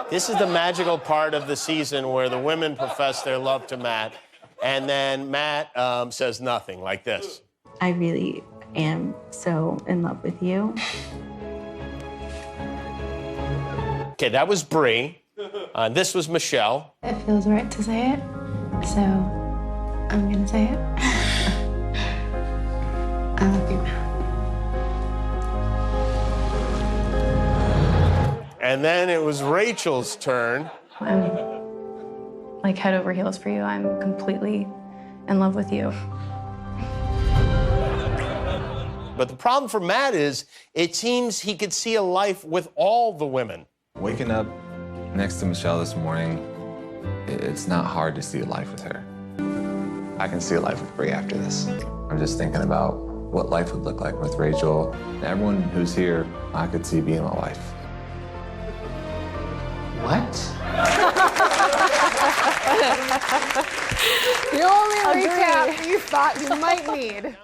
This is the magical part of the season where the women profess their love to Matt, and then Matt says nothing, like this. I really am so in love with you. Okay, that was Bree. This was Michelle. It feels right to say it, so I'm gonna say it. I love you, Matt. And then it was Rachel's turn. I'm like head over heels for you. I'm completely in love with you. But the problem for Matt is it seems he could see a life with all the women. Waking up next to Michelle this morning, it's not hard to see a life with her. I can see a life with Bree after this. I'm just thinking about what life would look like with Rachel. And everyone who's here, I could see being my wife. What? The only recap you thought you might need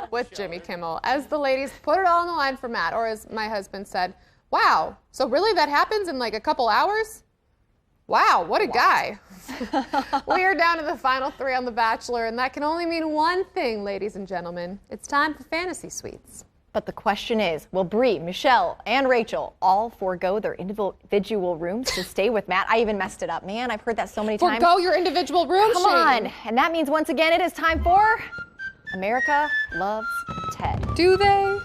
with Jimmy Kimmel, as the ladies put it all on the line for Matt, or as my husband said, wow, so really that happens in like a couple hours? Wow, what a guy. We are down to the final three on The Bachelor, and that can only mean one thing, ladies and gentlemen. It's time for Fantasy Suites. But the question is, will Bree, Michelle, and Rachel all forego their individual rooms to stay with Matt? I even messed it up. Man, I've heard that so many times. Forgo your individual room, Come on. And that means once again it is time for America Loves Ted. Do they?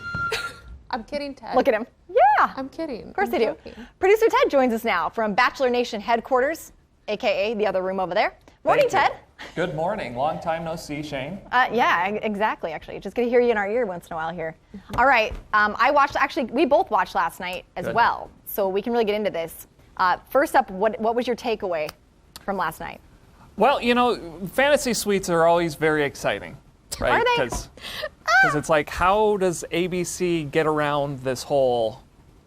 I'm kidding, Ted. Look at him. Yeah. I'm kidding. Of course they do. Producer Ted joins us now from Bachelor Nation headquarters, a.k.a. the other room over there. Morning, Ted. Good morning. Long time no see, Shane. Yeah, exactly, actually. Just going to hear you in our ear once in a while here. All right. We both watched last night as well, so we can really get into this. First up, what was your takeaway from last night? Well, you know, fantasy suites are always very exciting, right? Are they? Because it's like, how does ABC get around this whole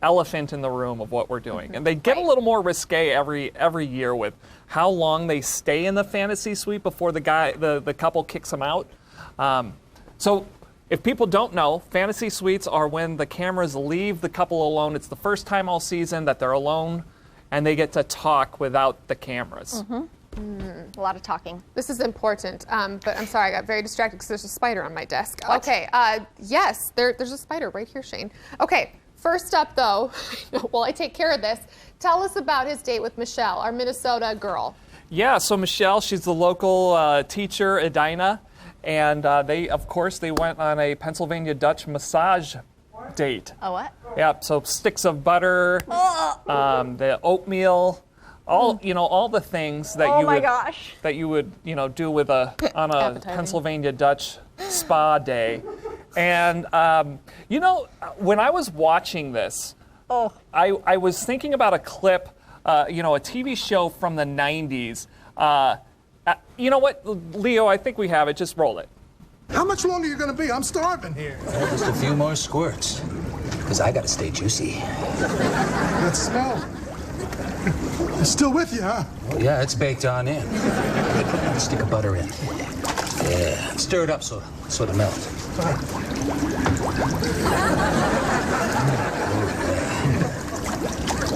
elephant in the room of what we're doing? And they get a little more risque every year with how long they stay in the fantasy suite before the couple kicks them out. So if people don't know, fantasy suites are when the cameras leave the couple alone. It's the first time all season that they're alone and they get to talk without the cameras. A lot of talking. This is important, but I'm sorry, I got very distracted because there's a spider on my desk. What? Okay, yes, there's a spider right here, Shane. Okay, first up though, while I take care of this, tell us about his date with Michelle, our Minnesota girl. Yeah, so Michelle, she's the local teacher, Edina, and they went on a Pennsylvania Dutch massage date. Oh, what? Yeah, so sticks of butter, the oatmeal, all the things that you would do with on a Pennsylvania Dutch spa day. And when I was watching this, I was thinking about a clip, a TV show from the 90s. You know what, Leo, I think we have it. Just roll it. How much longer are you going to be? I'm starving here. Just a few more squirts, because I got to stay juicy. That smell. It's still with you, huh? Oh, yeah, it's baked on in. Put another stick of butter in. Yeah, stir it up so it'll melt.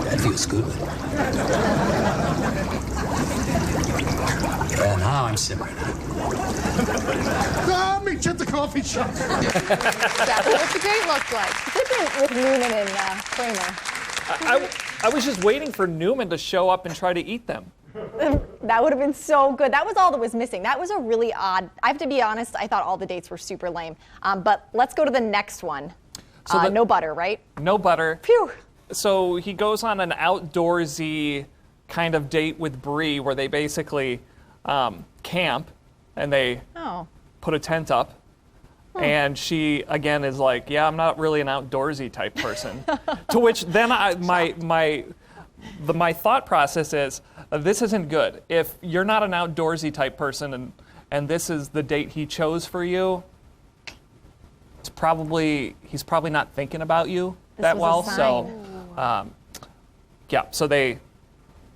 That feels good. Well, now I'm simmering. I'll meet you at the coffee shop. That's what the date looked like. With Newman and Kramer. I was just waiting for Newman to show up and try to eat them. That would have been so good. That was all that was missing. That was a really odd. I have to be honest, I thought all the dates were super lame. But let's go to the next one. So no butter, right? No butter. Phew. So he goes on an outdoorsy kind of date with Bree where they basically camp and they put a tent up. And she, again, is like, yeah, I'm not really an outdoorsy type person. To which then my thought process is, this isn't good. If you're not an outdoorsy type person and this is the date he chose for you, he's probably not thinking about you that well. So, so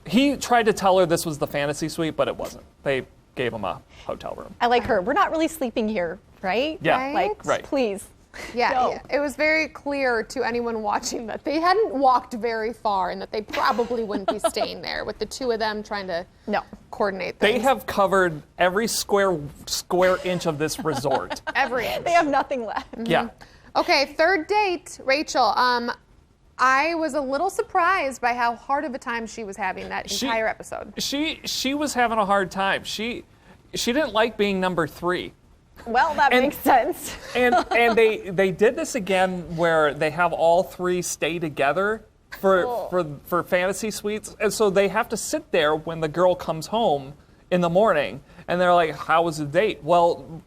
he tried to tell her this was the fantasy suite, but it wasn't. They gave him a hotel room. I like her. We're not really sleeping here, right? Yeah, right. Right. Please. Yeah, No. it was very clear to anyone watching that they hadn't walked very far and that they probably wouldn't be staying there with the two of them trying to coordinate things. They have covered every square inch of this resort. Every inch. They have nothing left. Yeah. Okay, third date, Rachel. I was a little surprised by how hard of a time she was having that entire episode. She was having a hard time. She didn't like being number 3. Well, that makes sense. And they did this again where they have all 3 stay together for fantasy suites, and so they have to sit there when the girl comes home in the morning, and they're like, "How was the date?" Well,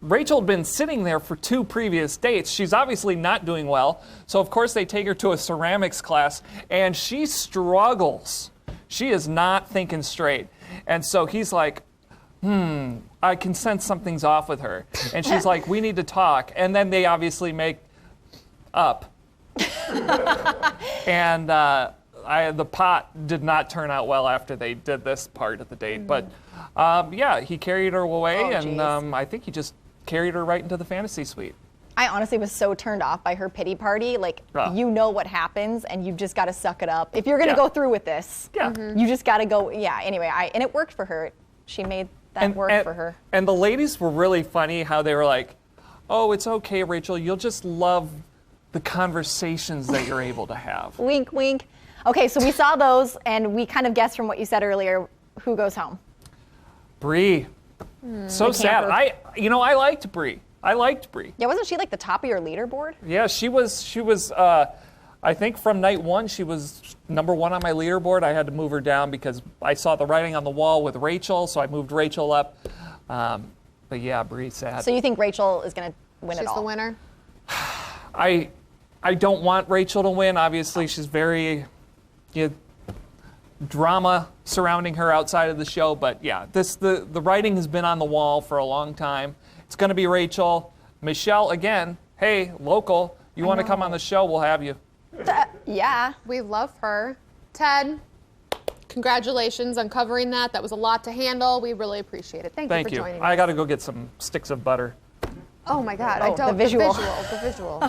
Rachel had been sitting there for 2 previous dates. She's obviously not doing well, so of course they take her to a ceramics class, and she struggles. She is not thinking straight, and so he's like, I can sense something's off with her. And she's like, we need to talk. And then they obviously make up. And the pot did not turn out well after they did this part of the date. But yeah, he carried her away, and I think he just carried her right into the fantasy suite. I honestly was so turned off by her pity party. Like, you know what happens, and you've just got to suck it up. If you're going to go through with this, you just got to go. Yeah, anyway, and it worked for her. She made that work for her. And the ladies were really funny how they were like, oh, it's okay, Rachel. You'll just love the conversations that you're able to have. Wink, wink. Okay, so we saw those, and we kind of guessed from what you said earlier who goes home. Bree. So sad. I liked Bree. Yeah, wasn't she like the top of your leaderboard? Yeah, she was. I think from night 1 she was number 1 on my leaderboard. I had to move her down because I saw the writing on the wall with Rachel, so I moved Rachel up. But yeah, Bree sad. So you think Rachel is going to win it all? She's the winner. I don't want Rachel to win. Obviously, she's very drama surrounding her outside of the show. But yeah, the writing has been on the wall for a long time. It's going to be Rachel. Michelle, again, hey, local, you want to come on the show, we'll have you. Yeah. We love her. Ted, congratulations on covering that. That was a lot to handle. We really appreciate it. Thank you for joining us. I got to go get some sticks of butter. Oh my God! the visual. The visual.